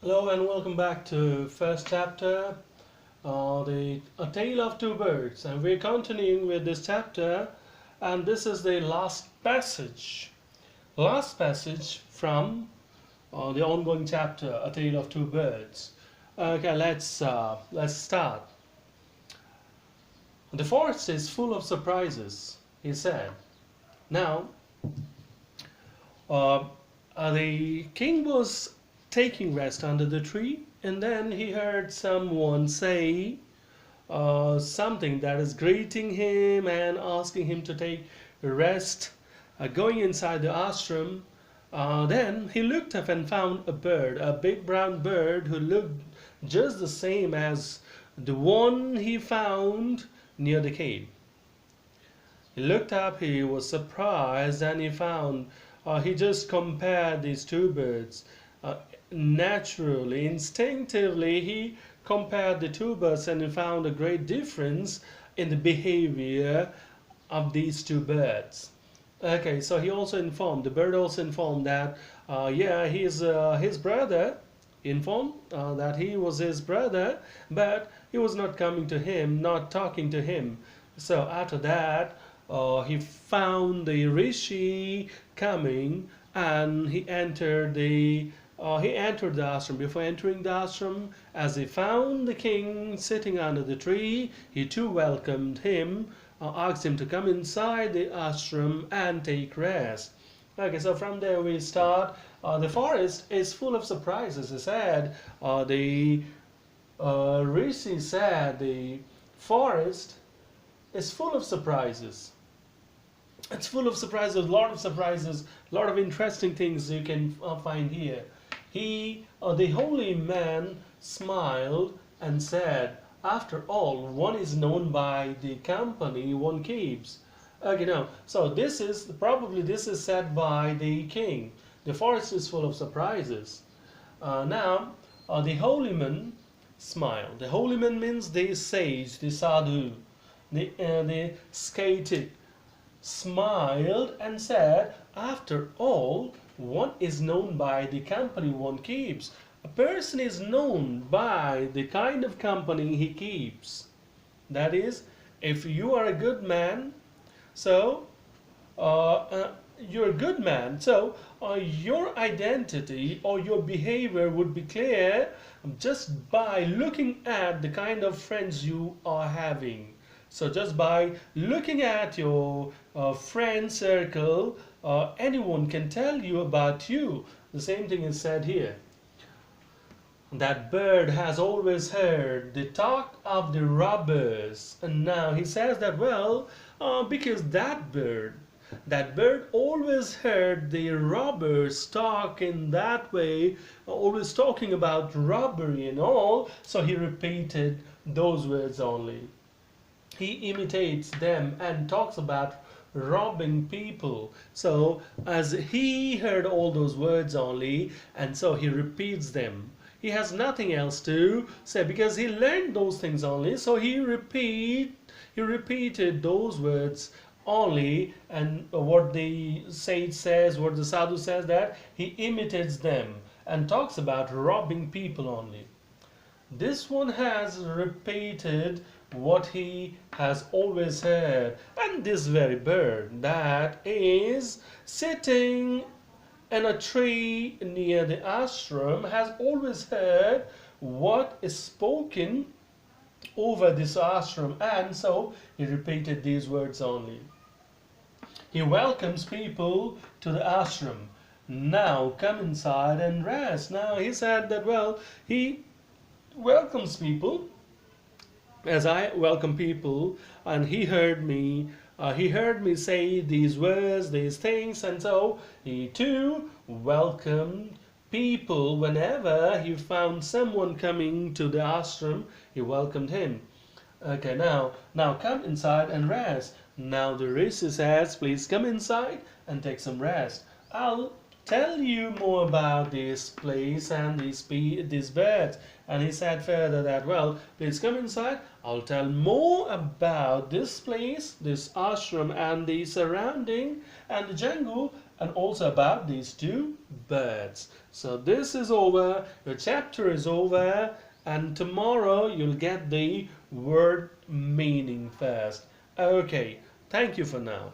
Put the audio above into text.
Hello and welcome back to first chapter, the A Tale of Two Birds, and we're continuing with this chapter, and this is the last passage from the ongoing chapter, A Tale of Two Birds. Okay, let's start. The forest is full of surprises, he said. Now, uh, the king was taking rest under the tree, and then he heard someone say something that is greeting him and asking him to take rest, going inside the ashram. Then he looked up and found a bird, a big brown bird who looked just the same as the one he found near the cave. He looked up, he was surprised, and he just compared these two birds. Uh, Naturally, instinctively, he compared the two birds and he found a great difference in the behavior of these two birds. Okay, so the bird also informed that, yeah, he's his brother. He informed that he was his brother, but he was not coming to him, not talking to him. So after that, he found the rishi coming, and he entered the ashram. Before entering the ashram, as he found the king sitting under the tree, he too welcomed him, asked him to come inside the ashram and take rest. Okay, so from there we start. The forest is full of surprises. He said, the Rishi said the forest is full of surprises. It's full of surprises, a lot of interesting things you can find here. The holy man, smiled and said, "After all, one is known by the company one keeps." Okay, now, so this is said by the king. The forest is full of surprises. The holy man smiled. The holy man means the sage, the sadhu, the skated, smiled and said, "After all, one is known by the company one keeps." A person is known by the kind of company he keeps. That is, if you are a good man, so you're a good man, so your identity or your behavior would be clear just by looking at the kind of friends you are having. So just by looking at your friend circle, anyone can tell you about you. The same thing is said here. That bird has always heard the talk of the robbers, and now he says that, well, because that bird always heard the robbers talk in that way, always talking about robbery and all, so he repeated those words only. He imitates them and talks about robbing people. So as he heard all those words only, and so he repeats them. He has nothing else to say because he learned those things only, so he repeated those words only, and what the sage says, what the sadhu says, that he imitates them and talks about robbing people only. This one has repeated what he has always heard, and this very bird that is sitting in a tree near the ashram has always heard what is spoken over this ashram, and so he repeated these words only. He welcomes people to the ashram. "Now come inside and rest." Now he said that, well, he welcomes people as I welcome people, and he heard me say these words, these things, and so he too welcomed people. Whenever he found someone coming to the ashram, he welcomed him. Okay, now come inside and rest. Now the rishi says, "Please come inside and take some rest. I'll tell you more about this place and these birds." And he said further that, "Well, please come inside. I'll tell more about this place, this ashram, and the surrounding and the jungle, and also about these two birds. So this is over, your chapter is over, and tomorrow you'll get the word meaning first. Okay, thank you for now.